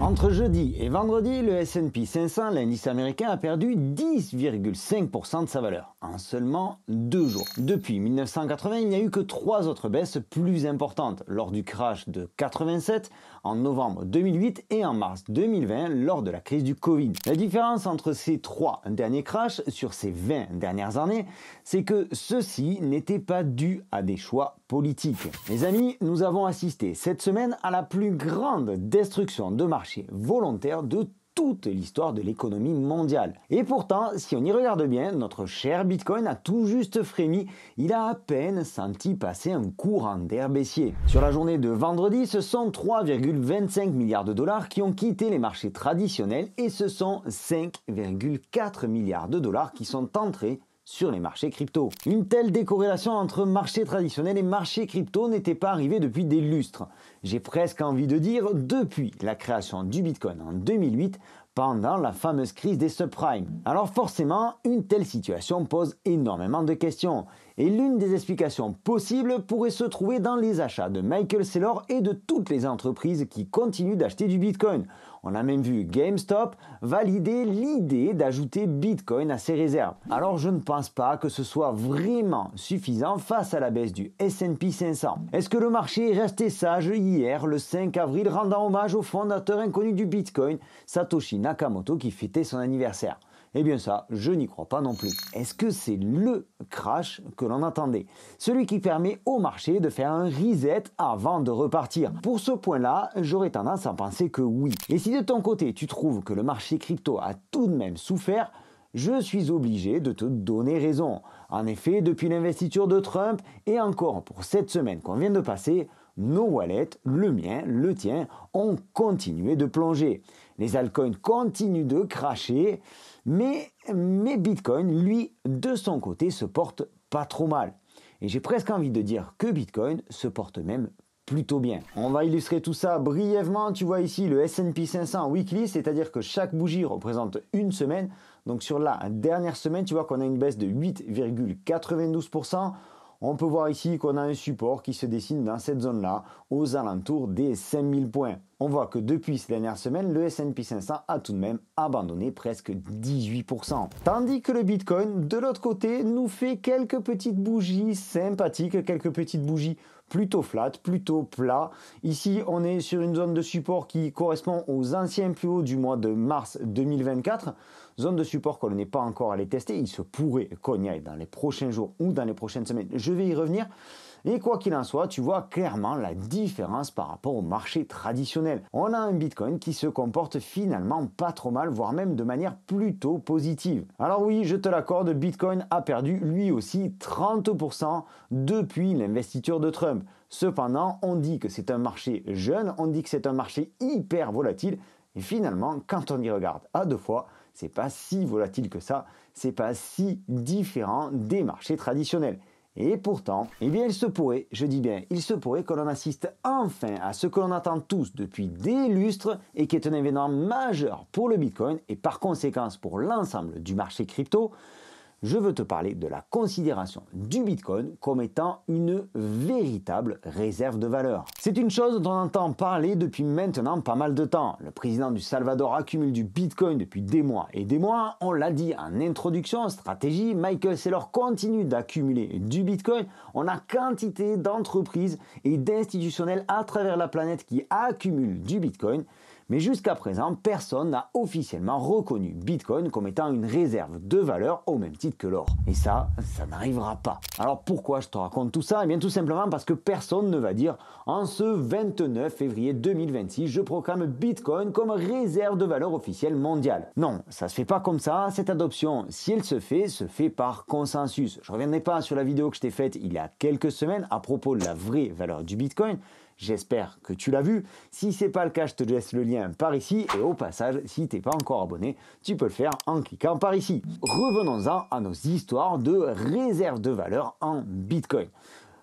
Entre jeudi et vendredi, le S&P 500, l'indice américain, a perdu 10,5% de sa valeur en seulement 2 jours. Depuis 1980, il n'y a eu que 3 autres baisses plus importantes, lors du crash de 87, en novembre 2008 et en mars 2020 lors de la crise du Covid. La différence entre ces 3 derniers crashs sur ces 20 dernières années, c'est que ceux-ci n'étaient pas dus à des choix politiques. Les amis, nous avons assisté cette semaine à la plus grande destruction de marché volontaire de toute l'histoire de l'économie mondiale. Et pourtant, si on y regarde bien, notre cher Bitcoin a tout juste frémi, il a à peine senti passer un courant d'air baissier. Sur la journée de vendredi, ce sont 3,25 milliards de dollars qui ont quitté les marchés traditionnels et ce sont 5,4 milliards de dollars qui sont entrés sur les marchés crypto. Une telle décorrélation entre marché traditionnel et marché crypto n'était pas arrivée depuis des lustres. J'ai presque envie de dire depuis la création du Bitcoin en 2008, pendant la fameuse crise des subprimes. Alors forcément, une telle situation pose énormément de questions. Et l'une des explications possibles pourrait se trouver dans les achats de Michael Saylor et de toutes les entreprises qui continuent d'acheter du Bitcoin. On a même vu GameStop valider l'idée d'ajouter Bitcoin à ses réserves. Alors je ne pense pas que ce soit vraiment suffisant face à la baisse du S&P 500. Est-ce que le marché est resté sage hier, le 5 avril, rendant hommage au fondateur inconnu du Bitcoin, Satoshi Nakamoto, qui fêtait son anniversaire? Eh bien ça, je n'y crois pas non plus. Est-ce que c'est le crash que l'on attendait? Celui qui permet au marché de faire un reset avant de repartir? Pour ce point-là, j'aurais tendance à penser que oui. Et si de ton côté, tu trouves que le marché crypto a tout de même souffert, je suis obligé de te donner raison. En effet, depuis l'investiture de Trump et encore pour cette semaine qu'on vient de passer, nos wallets, le mien, le tien, ont continué de plonger. Les altcoins continuent de cracher, mais Bitcoin, lui, de son côté, se porte pas trop mal. Et j'ai presque envie de dire que Bitcoin se porte même plutôt bien. On va illustrer tout ça brièvement. Tu vois ici le S&P 500 weekly, c'est-à-dire que chaque bougie représente une semaine. Donc sur la dernière semaine, tu vois qu'on a une baisse de 8,92%. On peut voir ici qu'on a un support qui se dessine dans cette zone-là, aux alentours des 5000 points. On voit que depuis ces dernières semaines, le S&P 500 a tout de même abandonné presque 18%. Tandis que le Bitcoin, de l'autre côté, nous fait quelques petites bougies sympathiques, quelques petites bougies plutôt flat, plutôt plat. Ici, on est sur une zone de support qui correspond aux anciens plus hauts du mois de mars 2024. Zone de support qu'on n'est pas encore allé tester. Il se pourrait qu'on y aille dans les prochains jours ou dans les prochaines semaines. Je vais y revenir. Et quoi qu'il en soit, tu vois clairement la différence par rapport au marché traditionnel. On a un Bitcoin qui se comporte finalement pas trop mal, voire même de manière plutôt positive. Alors oui, je te l'accorde, Bitcoin a perdu lui aussi 30% depuis l'investiture de Trump. Cependant, on dit que c'est un marché jeune, on dit que c'est un marché hyper volatile. Et finalement, quand on y regarde à 2 fois, c'est pas si volatile que ça, c'est pas si différent des marchés traditionnels. Et pourtant, eh bien il se pourrait, je dis bien, il se pourrait que l'on assiste enfin à ce que l'on attend tous depuis des lustres et qui est un événement majeur pour le Bitcoin et par conséquence pour l'ensemble du marché crypto. Je veux te parler de la considération du Bitcoin comme étant une véritable réserve de valeur. C'est une chose dont on entend parler depuis maintenant pas mal de temps. Le président du Salvador accumule du Bitcoin depuis des mois et des mois. On l'a dit en introduction, en stratégie, Michael Saylor continue d'accumuler du Bitcoin. On a quantité d'entreprises et d'institutionnels à travers la planète qui accumulent du Bitcoin. Mais jusqu'à présent, personne n'a officiellement reconnu Bitcoin comme étant une réserve de valeur au même titre que l'or. Et ça n'arrivera pas. Alors pourquoi je te raconte tout ça? Eh bien tout simplement parce que personne ne va dire en ce 29 février 2026, je proclame Bitcoin comme réserve de valeur officielle mondiale. Non, ça se fait pas comme ça. Cette adoption, si elle se fait par consensus. Je reviendrai pas sur la vidéo que je t'ai faite il y a quelques semaines à propos de la vraie valeur du Bitcoin. J'espère que tu l'as vu. Si ce n'est pas le cas, je te laisse le lien par ici. Et au passage, si tu n'es pas encore abonné, tu peux le faire en cliquant par ici. Revenons-en à nos histoires de réserve de valeur en Bitcoin.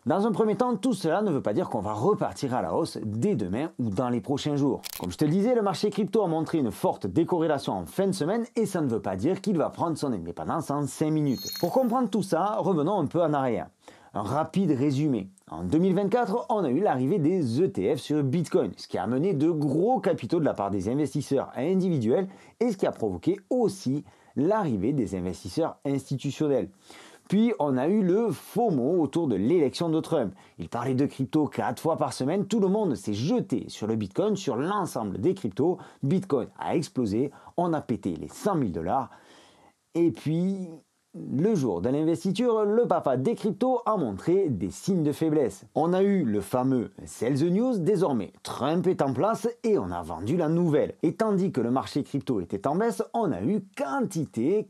Dans un premier temps, tout cela ne veut pas dire qu'on va repartir à la hausse dès demain ou dans les prochains jours. Comme je te le disais, le marché crypto a montré une forte décorrélation en fin de semaine et ça ne veut pas dire qu'il va prendre son indépendance en 5 minutes. Pour comprendre tout ça, revenons un peu en arrière. Un rapide résumé. En 2024, on a eu l'arrivée des ETF sur Bitcoin, ce qui a amené de gros capitaux de la part des investisseurs individuels et ce qui a provoqué aussi l'arrivée des investisseurs institutionnels. Puis on a eu le FOMO autour de l'élection de Trump. Il parlait de crypto 4 fois par semaine, tout le monde s'est jeté sur le Bitcoin, sur l'ensemble des cryptos. Bitcoin a explosé, on a pété les 100 000 $. Et puis, le jour de l'investiture, le papa des cryptos a montré des signes de faiblesse. On a eu le fameux Sell the News, désormais Trump est en place et on a vendu la nouvelle. Et tandis que le marché crypto était en baisse, on a eu quantité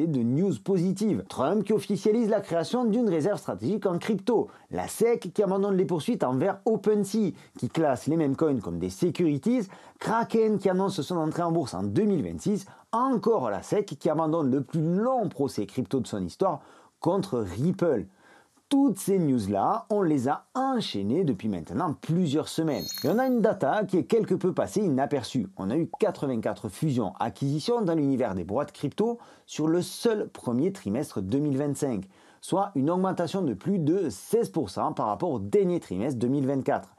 de news positives. Trump qui officialise la création d'une réserve stratégique en crypto. La SEC qui abandonne les poursuites envers OpenSea, qui classe les mêmes coins comme des securities. Kraken qui annonce son entrée en bourse en 2026. Encore la SEC qui abandonne le plus long procès crypto de son histoire contre Ripple. Toutes ces news-là, on les a enchaînées depuis maintenant plusieurs semaines. Et on a une data qui est quelque peu passée inaperçue. On a eu 84 fusions-acquisitions dans l'univers des boîtes crypto sur le seul premier trimestre 2025, soit une augmentation de plus de 16% par rapport au dernier trimestre 2024.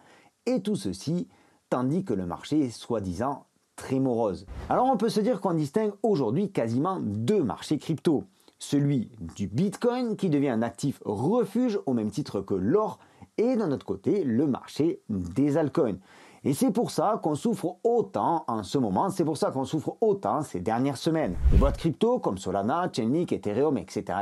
Et tout ceci tandis que le marché est soi-disant très morose. Alors on peut se dire qu'on distingue aujourd'hui quasiment deux marchés crypto. Celui du Bitcoin qui devient un actif refuge au même titre que l'or et d'un autre côté le marché des altcoins. Et c'est pour ça qu'on souffre autant en ce moment, c'est pour ça qu'on souffre autant ces dernières semaines. Les boîtes crypto comme Solana, Chainlink, Ethereum, etc.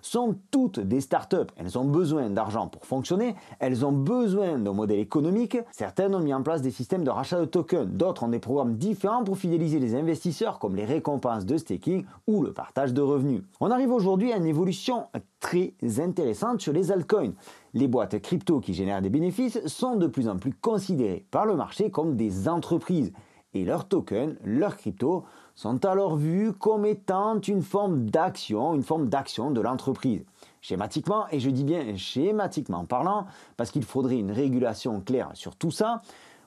sont toutes des startups. Elles ont besoin d'argent pour fonctionner, elles ont besoin d'un modèle économique. Certaines ont mis en place des systèmes de rachat de tokens, d'autres ont des programmes différents pour fidéliser les investisseurs comme les récompenses de staking ou le partage de revenus. On arrive aujourd'hui à une évolution très intéressante sur les altcoins. Les boîtes crypto qui génèrent des bénéfices sont de plus en plus considérées par le marché comme des entreprises et leurs tokens, leurs cryptos, sont alors vus comme étant une forme d'action de l'entreprise. Schématiquement, et je dis bien schématiquement parlant, parce qu'il faudrait une régulation claire sur tout ça,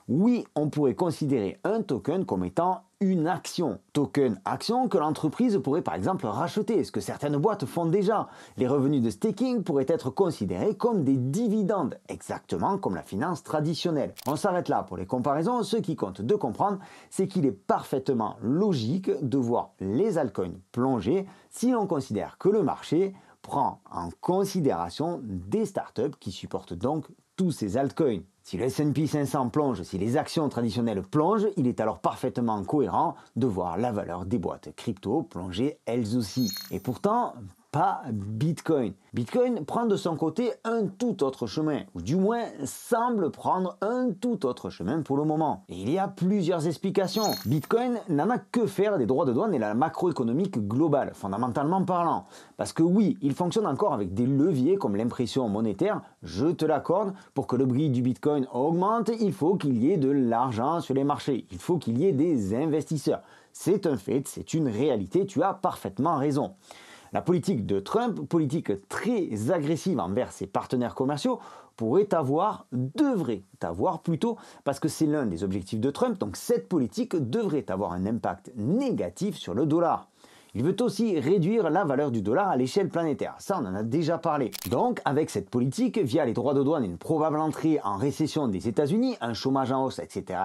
oui, on pourrait considérer un token comme étant une action. Token action que l'entreprise pourrait par exemple racheter, ce que certaines boîtes font déjà. Les revenus de staking pourraient être considérés comme des dividendes, exactement comme la finance traditionnelle. On s'arrête là pour les comparaisons. Ce qui compte de comprendre, c'est qu'il est parfaitement logique de voir les altcoins plonger si l'on considère que le marché prend en considération des startups qui supportent donc tous ces altcoins. Si le S&P 500 plonge, si les actions traditionnelles plongent, il est alors parfaitement cohérent de voir la valeur des boîtes crypto plonger elles aussi. Et pourtant, pas Bitcoin. Bitcoin prend de son côté un tout autre chemin, ou du moins semble prendre un tout autre chemin pour le moment. Et il y a plusieurs explications. Bitcoin n'en a que faire des droits de douane et la macroéconomique globale, fondamentalement parlant. Parce que oui, il fonctionne encore avec des leviers comme l'impression monétaire, je te l'accorde, pour que le prix du Bitcoin augmente, il faut qu'il y ait de l'argent sur les marchés, il faut qu'il y ait des investisseurs. C'est un fait, c'est une réalité, tu as parfaitement raison. La politique de Trump, politique très agressive envers ses partenaires commerciaux, devrait avoir plutôt, parce que c'est l'un des objectifs de Trump, donc cette politique devrait avoir un impact négatif sur le dollar. Il veut aussi réduire la valeur du dollar à l'échelle planétaire, ça on en a déjà parlé. Donc avec cette politique, via les droits de douane et une probable entrée en récession des États-Unis, un chômage en hausse, etc.,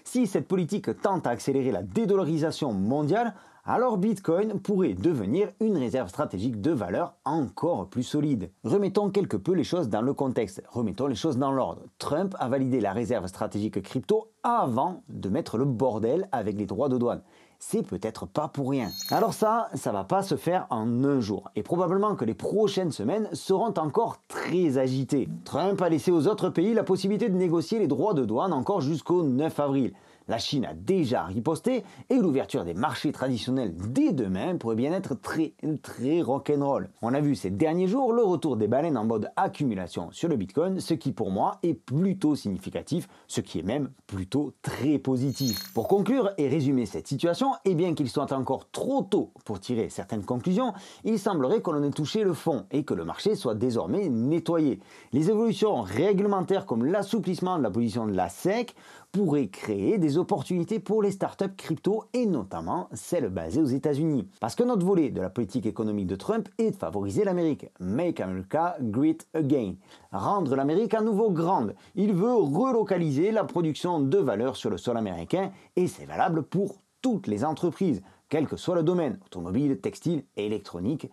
si cette politique tente à accélérer la dédollarisation mondiale, alors Bitcoin pourrait devenir une réserve stratégique de valeur encore plus solide. Remettons quelque peu les choses dans le contexte, remettons les choses dans l'ordre. Trump a validé la réserve stratégique crypto avant de mettre le bordel avec les droits de douane. C'est peut-être pas pour rien. Alors ça va pas se faire en un jour. Et probablement que les prochaines semaines seront encore très agitées. Trump a laissé aux autres pays la possibilité de négocier les droits de douane encore jusqu'au 9 avril. La Chine a déjà riposté et l'ouverture des marchés traditionnels dès demain pourrait bien être très rock'n'roll. On a vu ces derniers jours le retour des baleines en mode accumulation sur le Bitcoin, ce qui pour moi est plutôt significatif, ce qui est même plutôt très positif. Pour conclure et résumer cette situation, et bien qu'il soit encore trop tôt pour tirer certaines conclusions, il semblerait qu'on en ait touché le fond et que le marché soit désormais nettoyé. Les évolutions réglementaires comme l'assouplissement de la position de la SEC pourrait créer des opportunités pour les startups crypto et notamment celles basées aux États-Unis. Parce que notre volet de la politique économique de Trump est de favoriser l'Amérique. Make America Great Again. Rendre l'Amérique à nouveau grande. Il veut relocaliser la production de valeur sur le sol américain et c'est valable pour toutes les entreprises, quel que soit le domaine, automobile, textile, électronique.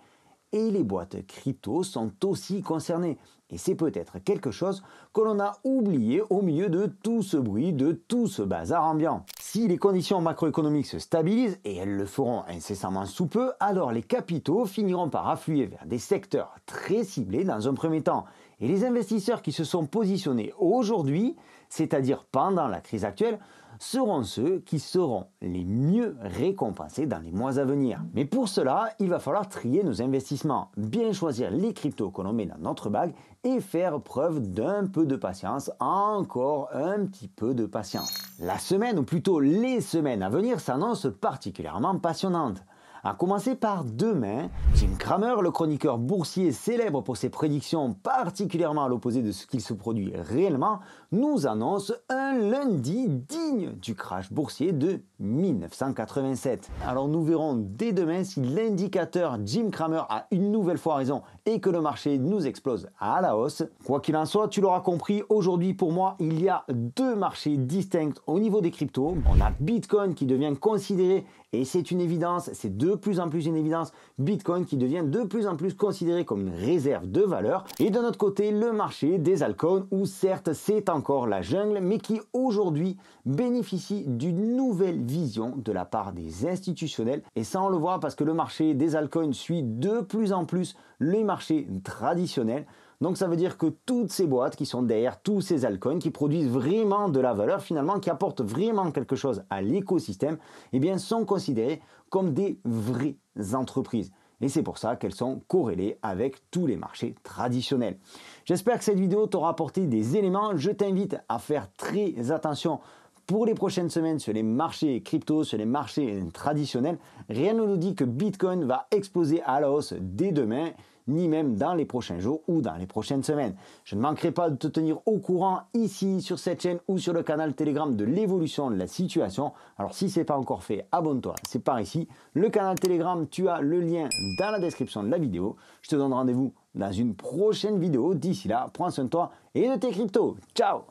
Et les boîtes crypto sont aussi concernées. Et c'est peut-être quelque chose que l'on a oublié au milieu de tout ce bruit, de tout ce bazar ambiant. Si les conditions macroéconomiques se stabilisent, et elles le feront incessamment sous peu, alors les capitaux finiront par affluer vers des secteurs très ciblés dans un premier temps. Et les investisseurs qui se sont positionnés aujourd'hui, c'est-à-dire pendant la crise actuelle, seront ceux qui seront les mieux récompensés dans les mois à venir. Mais pour cela, il va falloir trier nos investissements, bien choisir les cryptos que l'on met dans notre bague et faire preuve d'un peu de patience, encore un petit peu de patience. La semaine, ou plutôt les semaines à venir, s'annoncent particulièrement passionnantes. À commencer par demain, Jim Cramer, le chroniqueur boursier célèbre pour ses prédictions particulièrement à l'opposé de ce qu'il se produit réellement, nous annonce un lundi digne du crash boursier de 1987. Alors nous verrons dès demain si l'indicateur Jim Cramer a une nouvelle fois raison et que le marché nous explose à la hausse. Quoi qu'il en soit, tu l'auras compris, aujourd'hui pour moi, il y a deux marchés distincts au niveau des cryptos. On a Bitcoin qui devient considéré, et c'est une évidence, c'est de plus en plus une évidence, Bitcoin qui devient de plus en plus considéré comme une réserve de valeur. Et de notre côté, le marché des altcoins, où certes c'est encore la jungle, mais qui aujourd'hui bénéficie d'une nouvelle vision de la part des institutionnels. Et ça on le voit parce que le marché des altcoins suit de plus en plus les marchés traditionnels. Donc ça veut dire que toutes ces boîtes qui sont derrière tous ces altcoins, qui produisent vraiment de la valeur finalement, qui apportent vraiment quelque chose à l'écosystème, eh bien sont considérées comme des vraies entreprises. Et c'est pour ça qu'elles sont corrélées avec tous les marchés traditionnels. J'espère que cette vidéo t'aura apporté des éléments. Je t'invite à faire très attention pour les prochaines semaines sur les marchés crypto, sur les marchés traditionnels. Rien ne nous dit que Bitcoin va exploser à la hausse dès demain, ni même dans les prochains jours ou dans les prochaines semaines. Je ne manquerai pas de te tenir au courant ici sur cette chaîne ou sur le canal Telegram de l'évolution de la situation. Alors si ce n'est pas encore fait, abonne-toi, c'est par ici. Le canal Telegram, tu as le lien dans la description de la vidéo. Je te donne rendez-vous dans une prochaine vidéo. D'ici là, prends soin de toi et de tes cryptos. Ciao!